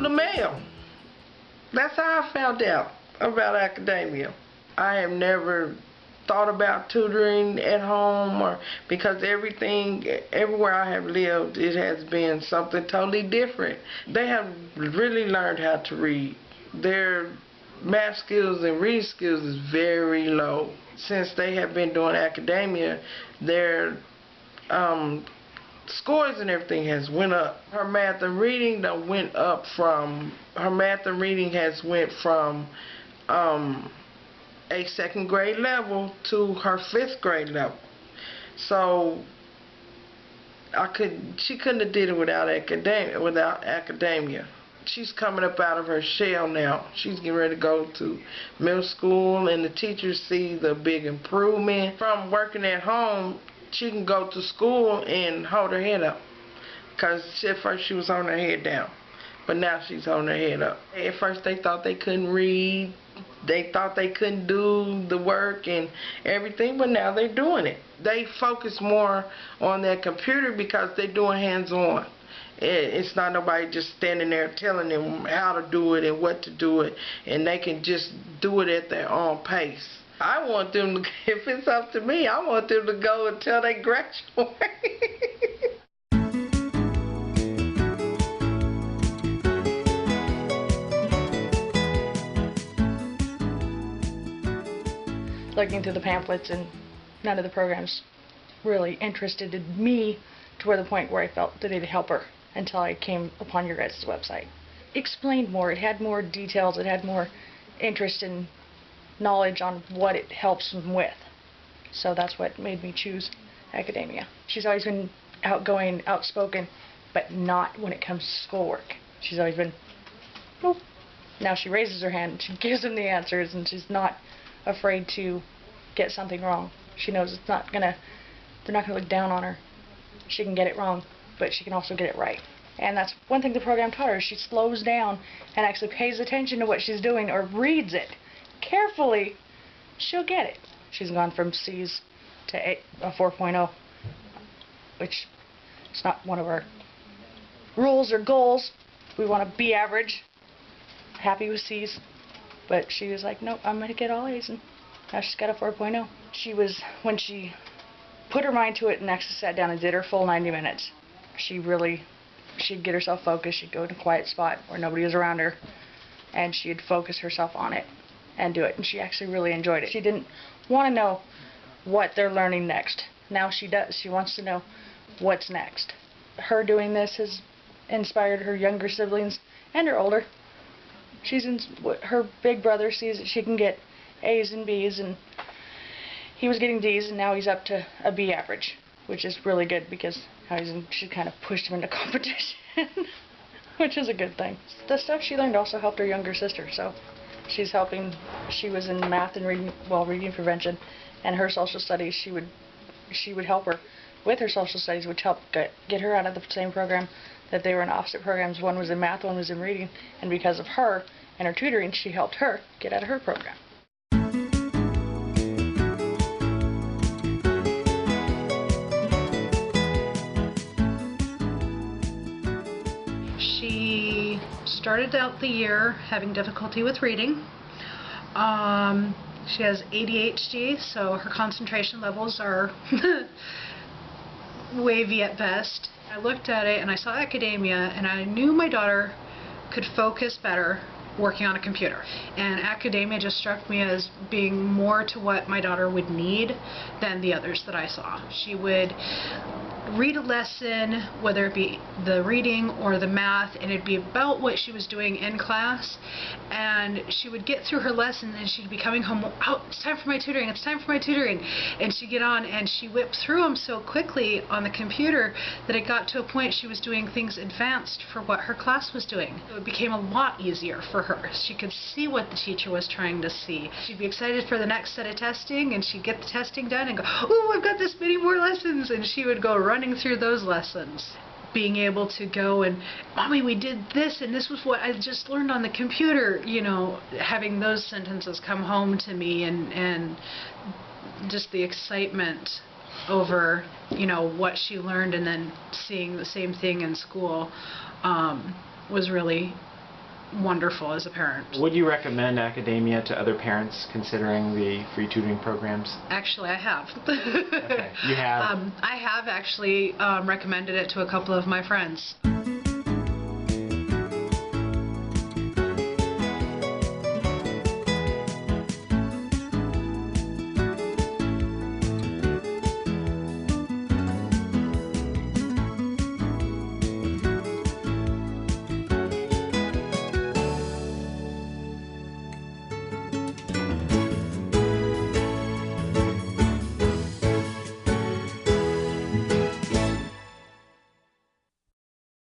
the mail. That's how I found out about Acadamia. I have never thought about tutoring at home, or because everywhere I have lived, it has been something totally different. They have really learned how to read. Their math skills and reading skills is very low. Since they have been doing Acadamia, their scores and everything has went up. Her math and reading went up from, her math and reading has went from a second grade level to her 5th grade level. So she couldn't have did it without Acadamia. She's coming up out of her shell now. She's getting ready to go to middle school, and the teachers see the big improvement. From working at home, she can go to school and hold her head up. Because at first she was holding her head down, but now she's holding her head up. At first they thought they couldn't read. They thought they couldn't do the work and everything, but now they're doing it. They focus more on their computer because they're doing hands-on. It's not nobody just standing there telling them how to do it and what to do it, and they can just do it at their own pace. I want them to, if it's up to me, I want them to go until they graduate. Looking through the pamphlets, and none of the programs really interested me to the point where I felt the need to help her until I came upon your guys' website. It explained more, it had more details, it had more interest and knowledge on what it helps them with. So that's what made me choose Acadamia. She's always been outgoing, outspoken, but not when it comes to schoolwork. She's always been, nope. Now she raises her hand, she gives them the answers, and she's not afraid to get something wrong. She knows they're not gonna look down on her. She can get it wrong, but she can also get it right. And that's one thing the program taught her. She slows down and actually pays attention to what she's doing, or reads it carefully. She'll get it. She's gone from C's to a 4.0, which is not one of our rules or goals. We want to be average, happy with C's. But she was like, nope, I'm going to get all A's, and now she's got a 4.0. When she put her mind to it and actually sat down and did her full 90 minutes, she'd get herself focused. She'd go in a quiet spot where nobody was around her, and she'd focus herself on it and do it. And she actually really enjoyed it. She didn't want to know what they're learning next. Now she does. She wants to know what's next. Her doing this has inspired her younger siblings and her older. Her big brother sees that she can get A's and B's, and he was getting D's, and now he's up to a B average, which is really good because she kind of pushed him into competition, which is a good thing. The stuff she learned also helped her younger sister, so she's helping. She was in math and reading prevention, and her social studies. She would help her with her social studies, which helped get her out of the same program that they were in opposite programs. One was in math, one was in reading, and because of her and her tutoring, she helped her get out of her program. She started out the year having difficulty with reading. She has ADHD, so her concentration levels are wavy at best. I looked at it and I saw Acadamia, and I knew my daughter could focus better working on a computer. And Acadamia just struck me as being more to what my daughter would need than the others that I saw. She would read a lesson, whether it be the reading or the math, and it'd be about what she was doing in class, and she would get through her lesson and she'd be coming home, oh, it's time for my tutoring, it's time for my tutoring, and she'd get on and she whipped through them so quickly on the computer that it got to a point she was doing things advanced for what her class was doing. It became a lot easier for her. She could see what the teacher was trying to see. She'd be excited for the next set of testing, and she'd get the testing done and go, oh, I've got this many more lessons, and she would go running through those lessons. Being able to go and, Mommy, we did this, and this was what I just learned on the computer, you know, having those sentences come home to me, and just the excitement over, you know, what she learned and then seeing the same thing in school was really wonderful as a parent. Would you recommend Academia to other parents considering the free tutoring programs? Actually, I have. Okay. You have? I have actually recommended it to a couple of my friends.